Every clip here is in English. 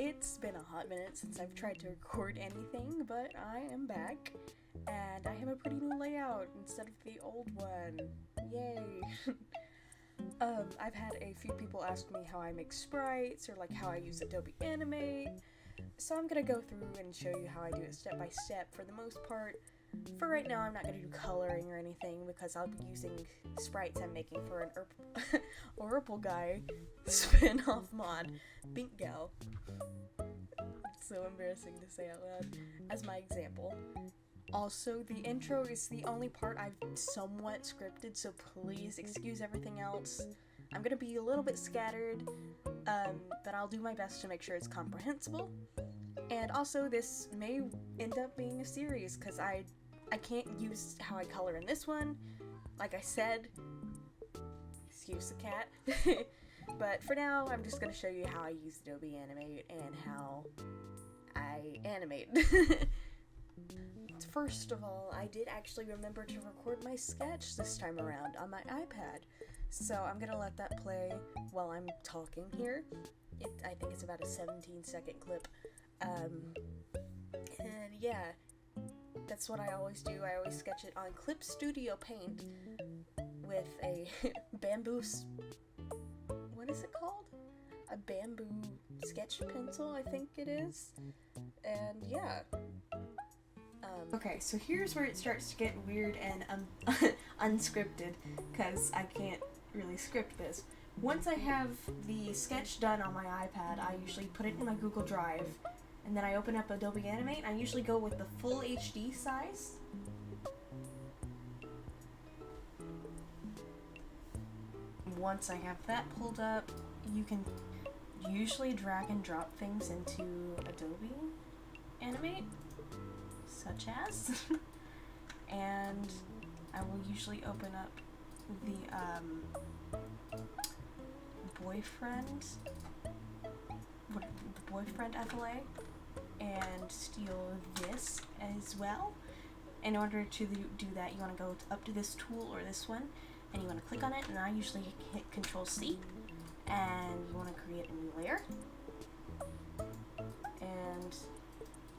It's been a hot minute since I've tried to record anything, but I am back, and I have a pretty new layout instead of the old one. Yay! I've had a few people ask me how I make sprites, or like how I use Adobe Animate, so I'm gonna go through and show you how I do it step by step for the most part. For right now, I'm not going to do coloring or anything because I'll be using sprites I'm making for an Orpal Guy spin-off mod, Bink Gal. It's so embarrassing to say out loud, as my example. Also, the intro is the only part I've somewhat scripted, so please excuse everything else. I'm going to be a little bit scattered, but I'll do my best to make sure it's comprehensible. And also, this may end up being a series, because I can't use how I color in this one, like I said. Excuse the cat. But for now, I'm just going to show you how I use Adobe Animate and how I animate. First of all, I did actually remember to record my sketch this time around on my iPad, so I'm going to let that play while I'm talking here. I think it's about a 17-second clip. And yeah, that's what I always do. I always sketch it on Clip Studio Paint with a bamboo, what is it called? A bamboo sketch pencil, I think it is. And yeah. Okay, so here's where it starts to get weird and unscripted, because I can't really script this. Once I have the sketch done on my iPad, I usually put it in my Google Drive, and then I open up Adobe Animate, and I usually go with the full HD size. Once I have that pulled up, you can usually drag and drop things into Adobe Animate, such as, and I will usually open up the boyfriend FLA and steal this as well. In order to do that, you want to go up to this tool or this one, and you want to click on it, and I usually hit Control C, and you want to create a new layer, and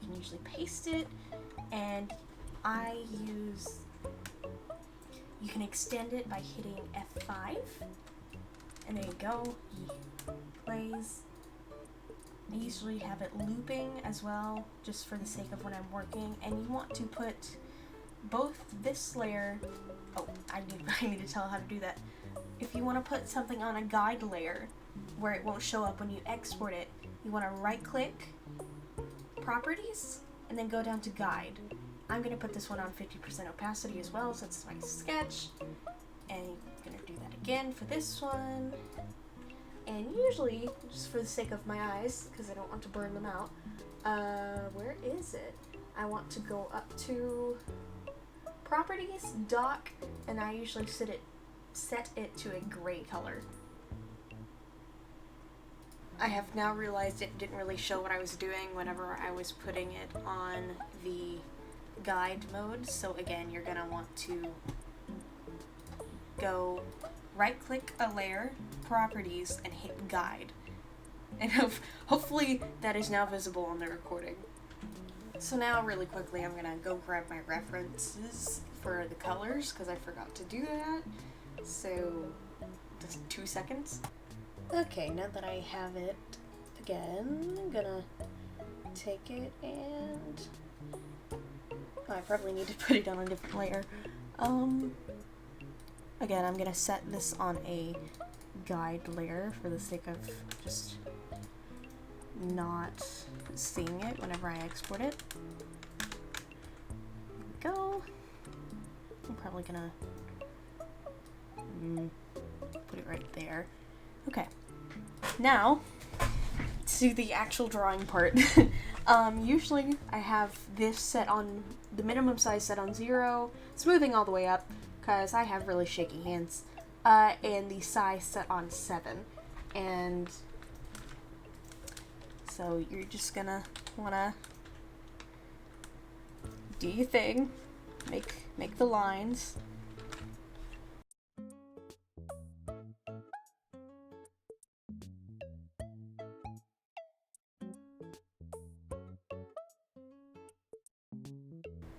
you can usually paste it, and you can extend it by hitting F5, and there you go, he plays. I usually have it looping as well, just for the sake of when I'm working, and you want to put both this layer, I need to tell how to do that. If you want to put something on a guide layer, where it won't show up when you export it, you want to right click, Properties, and then go down to Guide. I'm going to put this one on 50% opacity as well, since it's my sketch, and I'm going to do that again for this one. And usually, just for the sake of my eyes, because I don't want to burn them out, where is it? I want to go up to Properties, Dock, and I usually set it to a gray color. I have now realized it didn't really show what I was doing whenever I was putting it on the guide mode, so again, you're going to want to go right-click a layer, Properties, and hit Guide. And hopefully that is now visible on the recording. So now, really quickly, I'm going to go grab my references for the colors, because I forgot to do that. So, just 2 seconds. Okay, now that I have it again, I'm gonna take it and... I probably need to put it on a different layer. Again, I'm gonna set this on a guide layer for the sake of just not seeing it whenever I export it. There we go. I'm probably gonna put it right there. Okay, now to the actual drawing part. Usually I have this set on the minimum size set on 0, smoothing all the way up because I have really shaky hands, and the size set on 7. And so you're just gonna wanna do your thing, make the lines.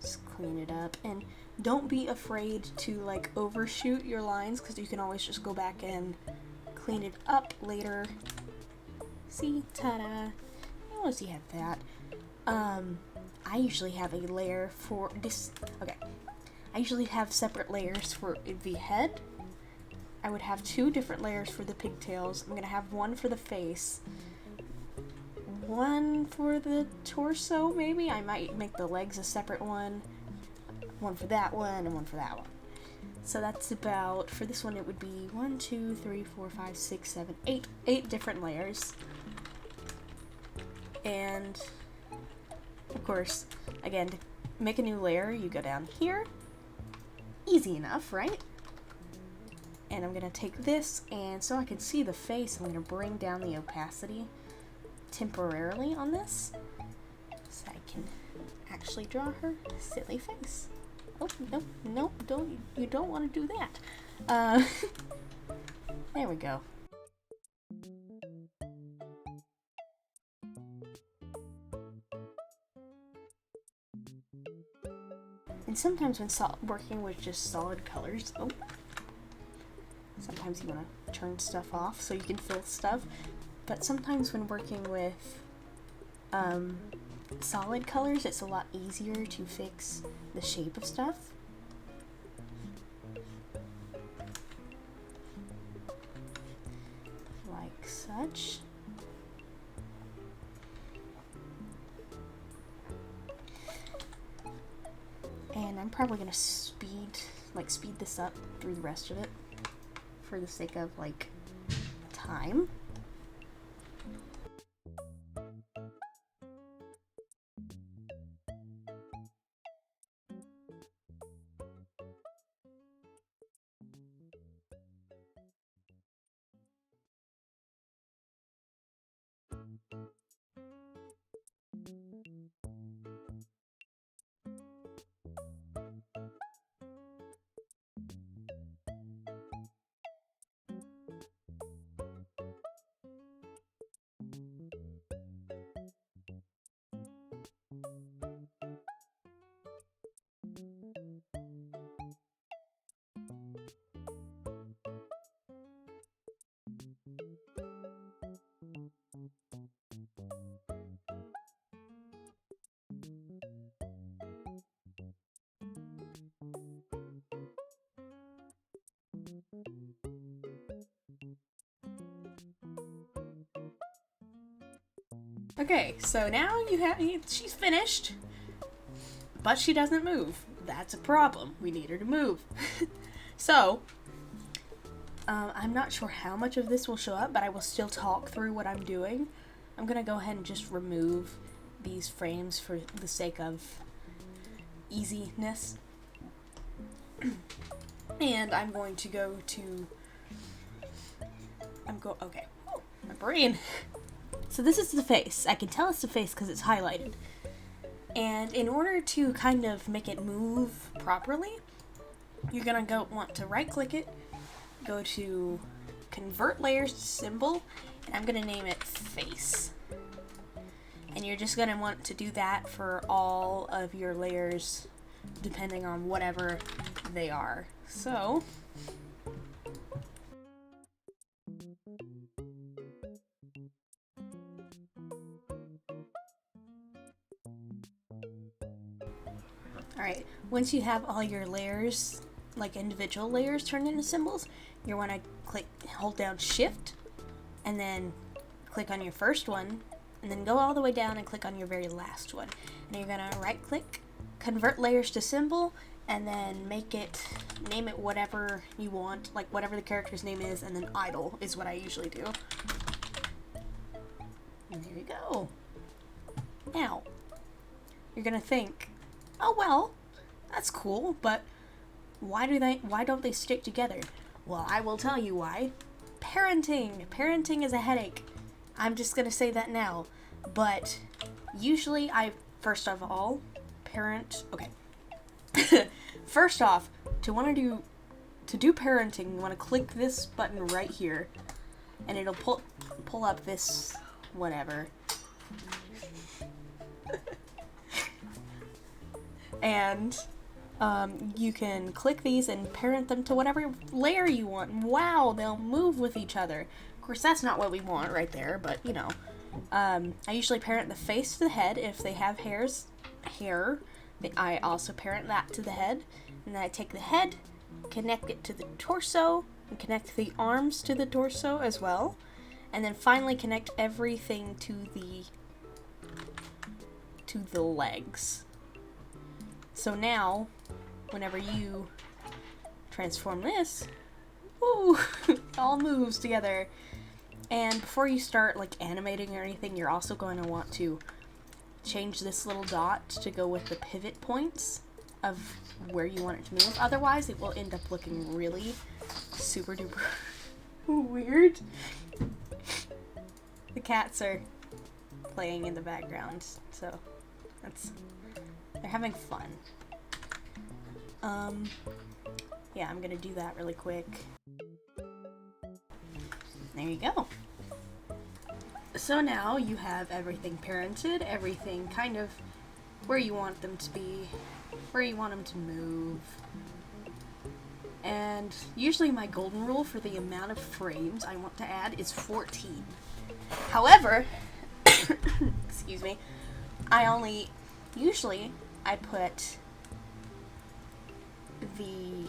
Just clean it up, and don't be afraid to like overshoot your lines, because you can always just go back and clean it up later. See, ta-da! Once you have that, I usually have a layer for this. Okay, I usually have separate layers for the head. I would have 2 different layers for the pigtails. I'm gonna have one for the face, one for the torso, maybe. I might make the legs a separate one for that one, and one for that one. So that's about, for this one it would be 1, 2, 3, 4, 5, 6, 7, 8 different layers. And of course, again, to make a new layer, you go down here. Easy enough, right? And I'm gonna take this, and so I can see the face, I'm gonna bring down the opacity temporarily on this, so I can actually draw her silly face. Oh, nope, you don't want to do that. There we go. And sometimes when working with just solid colors, sometimes you want to turn stuff off so you can fill stuff. But sometimes when working with solid colors, it's a lot easier to fix the shape of stuff. Like such. And I'm probably gonna speed this up through the rest of it for the sake of like time. Okay, so now she's finished, but she doesn't move. That's a problem. We need her to move. So, I'm not sure how much of this will show up, but I will still talk through what I'm doing. I'm gonna go ahead and just remove these frames for the sake of easiness. And I'm going to go to, okay, oh, my brain. So this is the face. I can tell it's the face because it's highlighted. And in order to kind of make it move properly, you're gonna want to right click it, go to convert layers to symbol, and I'm gonna name it face. And you're just gonna want to do that for all of your layers depending on whatever they are. So alright, once you have all your layers, like individual layers turned into symbols, you want to hold down Shift, and then click on your first one, and then go all the way down and click on your very last one. And you're going to right click, convert layers to symbol, and then name it whatever you want, like whatever the character's name is, and then idle is what I usually do. And there you go. Now, you're going to think, oh well, that's cool, but why don't they stick together? Well, I will tell you why. Parenting. Parenting is a headache. I'm just gonna say that now. But usually first of all, okay. First off, to do parenting, you want to click this button right here, and it'll pull up this whatever. And you can click these and parent them to whatever layer you want. And wow, they'll move with each other. Of course, that's not what we want right there, but you know. I usually parent the face to the head. If they have hair, I also parent that to the head. And then I take the head, connect it to the torso, and connect the arms to the torso as well. And then finally connect everything to the legs. So now, whenever you transform this, woo, it all moves together. And before you start like animating or anything, you're also going to want to change this little dot to go with the pivot points of where you want it to move. Otherwise, it will end up looking really super duper weird. The cats are playing in the background, so they're having fun. Yeah, I'm gonna do that really quick. There you go. So now you have everything parented, everything kind of where you want them to be, where you want them to move. And usually my golden rule for the amount of frames I want to add is 14. However, excuse me, usually I put the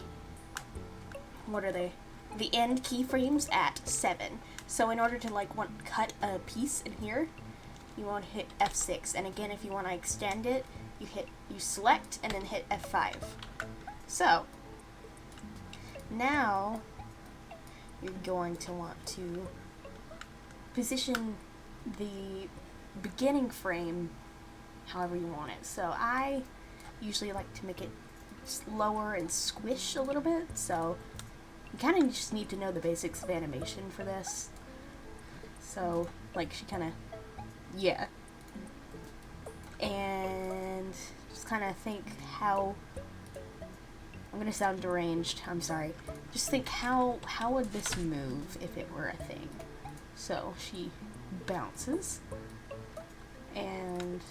end keyframes at 7. So in order to cut a piece in here, you want to hit F6. And again, if you want to extend it, you select and then hit F5. So now you're going to want to position the beginning frame however you want it. So I usually like to make it slower and squish a little bit, so you kind of just need to know the basics of animation for this. So she kind of, yeah, and just kind of think how, I'm gonna sound deranged, I'm sorry, just think how would this move if it were a thing. So she bounces, and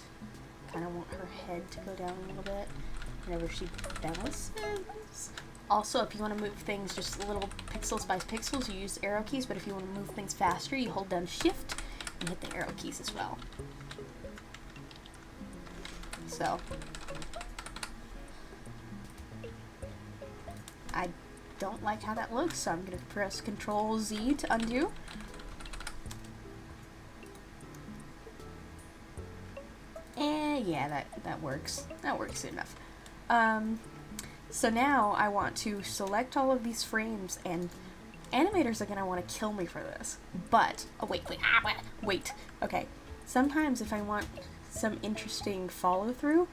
kind of want her head to go down a little bit whenever she bounces. Also, if you want to move things just little pixels by pixels, you use arrow keys, but if you want to move things faster, you hold down Shift and hit the arrow keys as well. So I don't like how that looks, so I'm going to press Control Z to undo. And yeah, that works. That works enough. So now I want to select all of these frames, and animators are going to want to kill me for this. But, oh wait. Okay, sometimes if I want some interesting follow-through,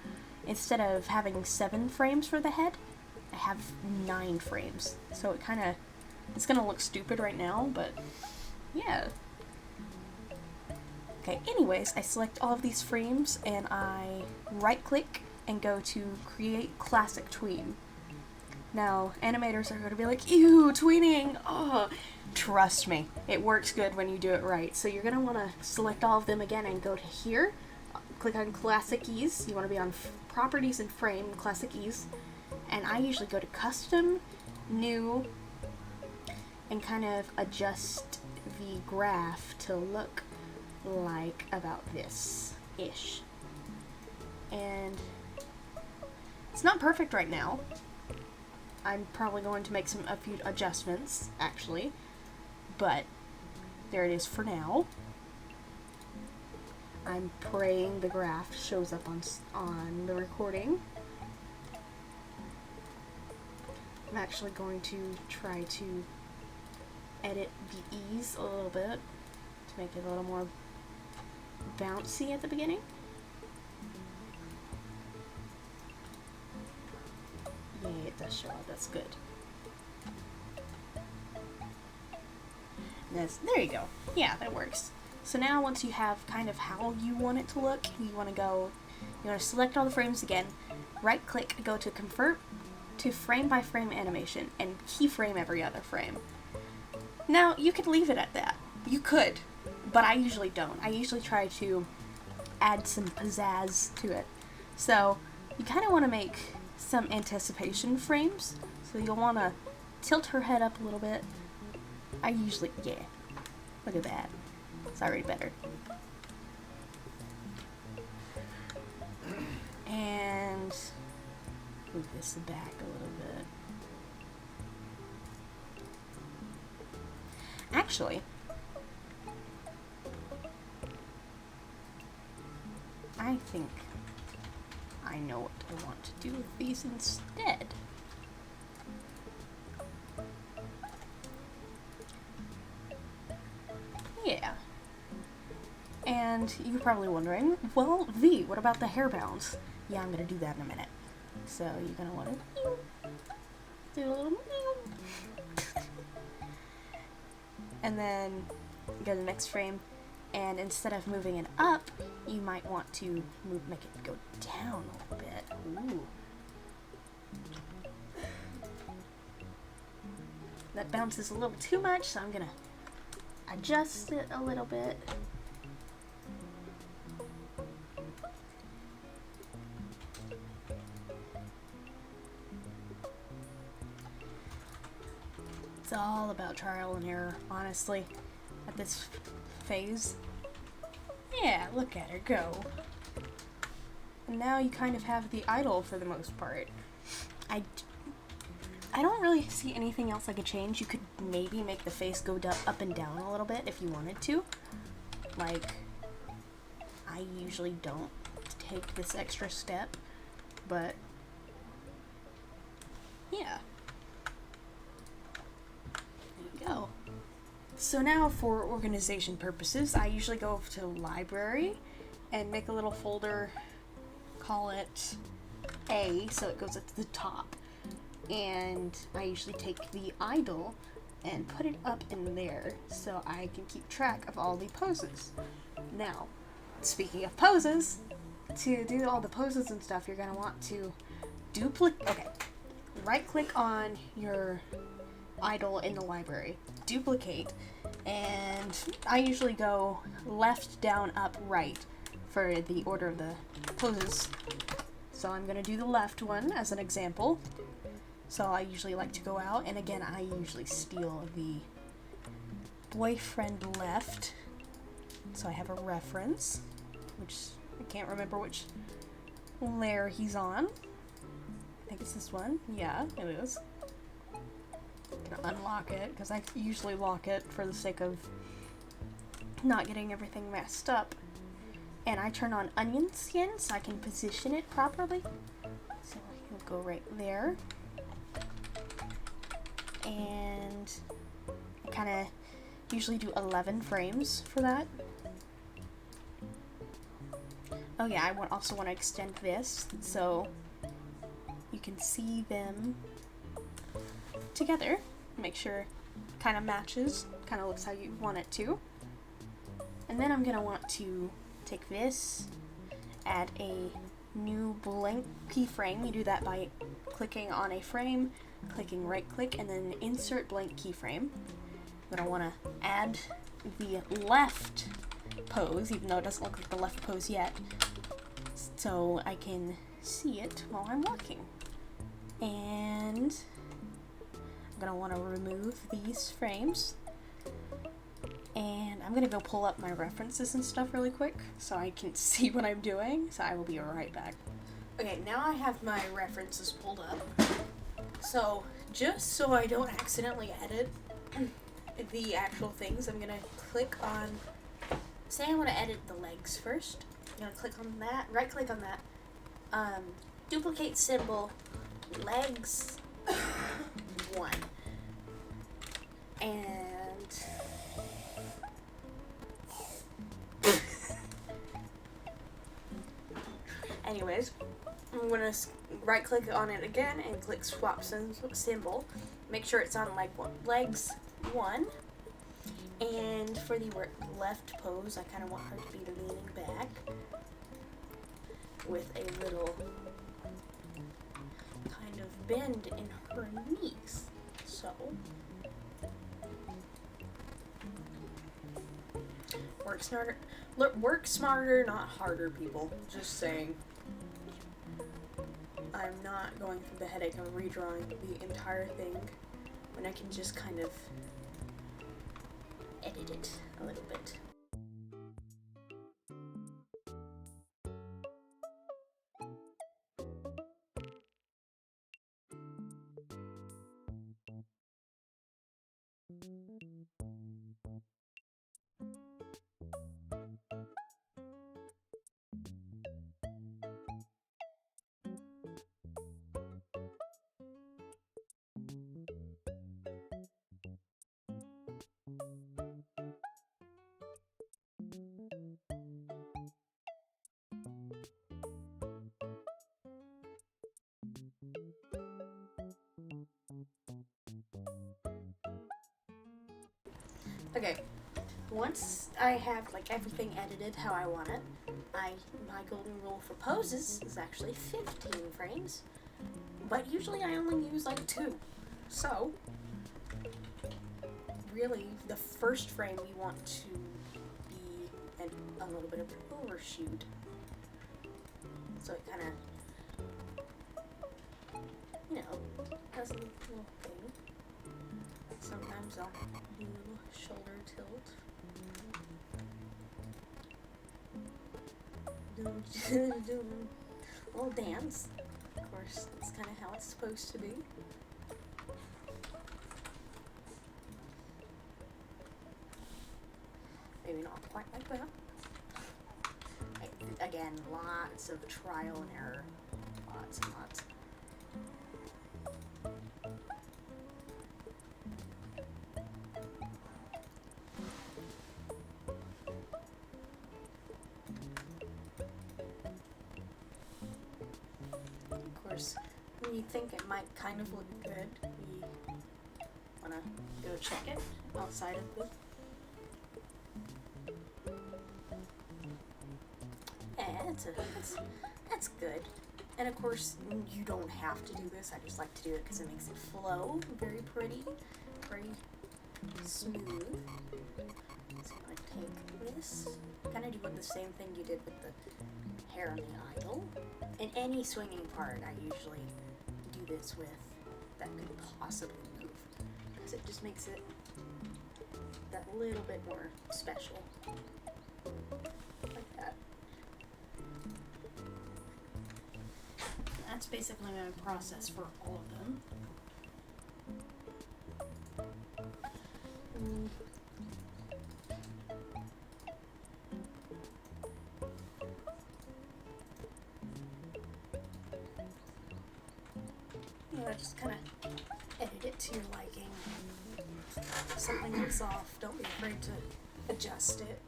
instead of having 7 frames for the head, I have 9 frames. So it's going to look stupid right now, but yeah. Okay, anyways, I select all of these frames, and I right-click and go to Create Classic Tween. Now, animators are going to be like, ew, tweening! Oh, trust me, it works good when you do it right. So you're going to want to select all of them again and go to here, click on Classic Ease. You want to be on Properties and Frame, Classic Ease. And I usually go to Custom, New, and kind of adjust the graph to look like about this-ish. And it's not perfect right now. I'm probably going to make a few adjustments, actually, but there it is for now. I'm praying the graph shows up on the recording. I'm actually going to try to edit the ease a little bit to make it a little more bouncy at the beginning. Yeah, it does show up. That's good. There you go. Yeah, that works. So now once you have kind of how you want it to look, you want to select all the frames again, right click, go to Convert to Frame by Frame Animation, and keyframe every other frame. Now, you could leave it at that. You could, but I usually don't. I usually try to add some pizzazz to it. So, you kind of want to make some anticipation frames. So you'll want to tilt her head up a little bit. I usually, yeah, look at that. It's already better. And move this back a little bit. Actually, I think I know what I want to do with these instead. Yeah. And you're probably wondering, well, V, what about the hair bounce? Yeah, I'm gonna do that in a minute. So you're gonna want to do a little and then go to the next frame, and instead of moving it up, you might want to make it go down a little bit. Ooh. That bounces a little too much, so I'm gonna adjust it a little bit. It's all about trial and error, honestly, at this phase. Yeah, look at her go. And now you kind of have the idol for the most part. I don't really see anything else I could change. You could maybe make the face go up and down a little bit if you wanted to. Like, I usually don't take this extra step, but yeah. Go. So now for organization purposes, I usually go to library and make a little folder, call it A, so it goes at the top. And I usually take the idol and put it up in there so I can keep track of all the poses. Now, speaking of poses, to do all the poses and stuff, you're going to want to right click on your idol in the library, duplicate, and I usually go left, down, up, right for the order of the poses. So I'm going to do the left one as an example. So I usually like to go out, and again, I usually steal the boyfriend left, so I have a reference, which I can't remember which layer he's on. I think it's this one. Yeah, it is. Gonna unlock it, because I usually lock it for the sake of not getting everything messed up. And I turn on onion skin so I can position it properly. So he'll go right there. And I kind of usually do 11 frames for that. Oh yeah, I also want to extend this so you can see them together. Make sure it kind of matches, kind of looks how you want it to. And then I'm going to want to take this, add a new blank keyframe. You do that by clicking on a frame, clicking right click, and then insert blank keyframe. I'm going to want to add the left pose, even though it doesn't look like the left pose yet, so I can see it while I'm working. And I'm going to want to remove these frames, and I'm going to go pull up my references and stuff really quick so I can see what I'm doing, so I will be right back. Okay, now I have my references pulled up. So, just so I don't accidentally edit the actual things, I'm going to click on, say I want to edit the legs first. I'm going to click on that, right click on that, duplicate symbol, legs 1. And anyways, I'm going to right click on it again and click swap symbol. Make sure it's on legs 1. And for the left pose, I kind of want her to be leaning back with a little kind of bend in her knees. So work smarter, not harder, people. Just saying. I'm not going through the headache of redrawing the entire thing when I can just kind of edit it a little bit. Okay, once I have like everything edited how I want it, my golden rule for poses is actually 15 frames, but usually I only use like 2. So, really, the first frame you want to be a little bit of an overshoot. So it kind of, you know, has a little thing. Sometimes I'll do a little shoulder tilt. Do a little dance. Of course, that's kind of how it's supposed to be. Maybe not quite like that. Again, lots of trial and error. Lots and lots. Of course, when you think it might kind of look good, you want to go check it outside of the... That's good. And of course, you don't have to do this. I just like to do it because it makes it flow very pretty, very smooth. So I'm going to take this, kind of do the same thing you did with the hair on the idol. And any swinging part I usually do this with that could possibly move, because it just makes it that little bit more special. Like that. That's basically my process for all of them. Just kind of edit it to your liking. If something looks off, don't be afraid to adjust it.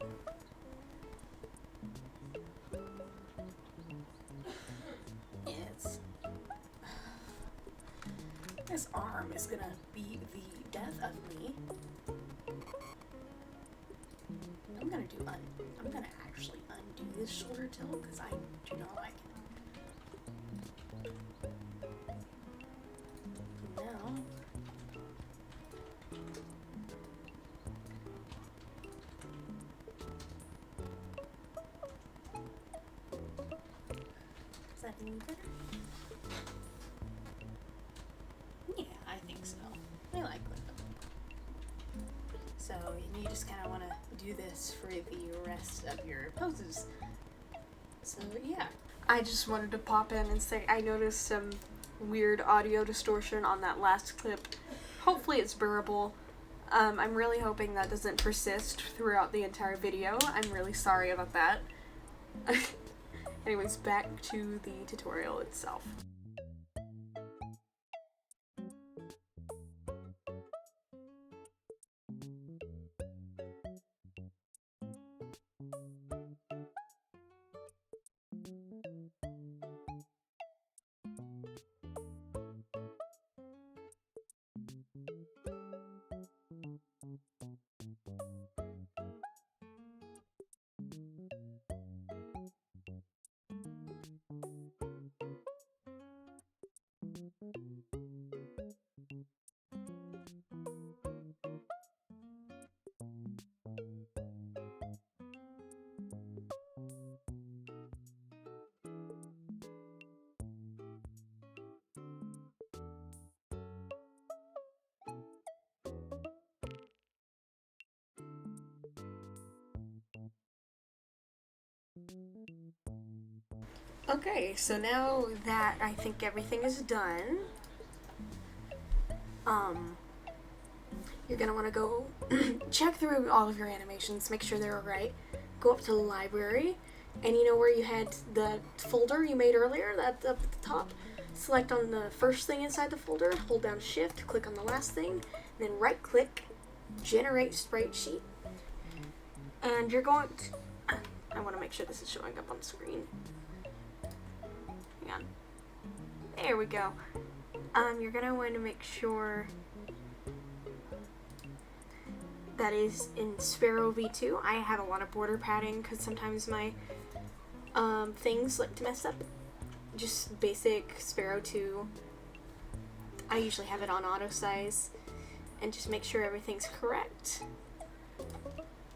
This arm is gonna be the death of me. I'm gonna actually undo this shoulder tilt because I do not like it. Now, is that any better? Yeah, I think so. I like that. So you just kind of want to do this for the rest of your poses. So yeah. I just wanted to pop in and say I noticed some weird audio distortion on that last clip. Hopefully it's bearable. I'm really hoping that doesn't persist throughout the entire video. I'm really sorry about that. Anyways, back to the tutorial itself. Okay, so now that I think everything is done, you're gonna want to go check through all of your animations, make sure they're all right. Go up to the library, and you know where you had the folder you made earlier, that's up at the top? Select on the first thing inside the folder, hold down shift, click on the last thing, then right click, generate sprite sheet. And you're going to, I want to make sure this is showing up on the screen. Hang on. There we go. You're going to want to make sure that is in Sparrow V2. I have a lot of border padding because sometimes my things like to mess up. Just basic Sparrow 2. I usually have it on auto size and just make sure everything's correct.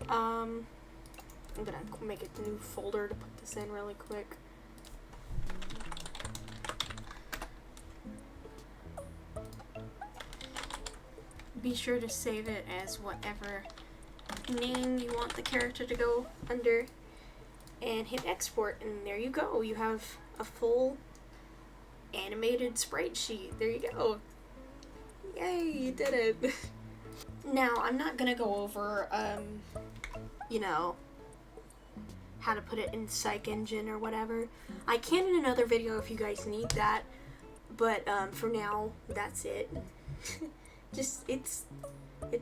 I'm gonna make a new folder to put this in really quick. Be sure to save it as whatever name you want the character to go under and hit export, and there you go. You have a full animated sprite sheet. There you go. Yay, you did it. Now, I'm not gonna go over, you know, how to put it in Psych Engine or whatever. I can in another video if you guys need that, but for now, that's it. Just, it's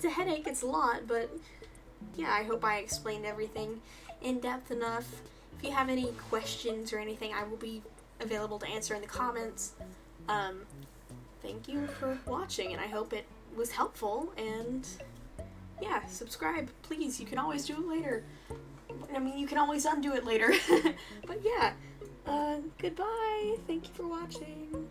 a headache, it's a lot, but yeah, I hope I explained everything in depth enough. If you have any questions or anything, I will be available to answer in the comments. Thank you for watching, and I hope it was helpful, and yeah, subscribe, please. You can always do it later. I mean, you can always undo it later. But yeah, goodbye. Thank you for watching.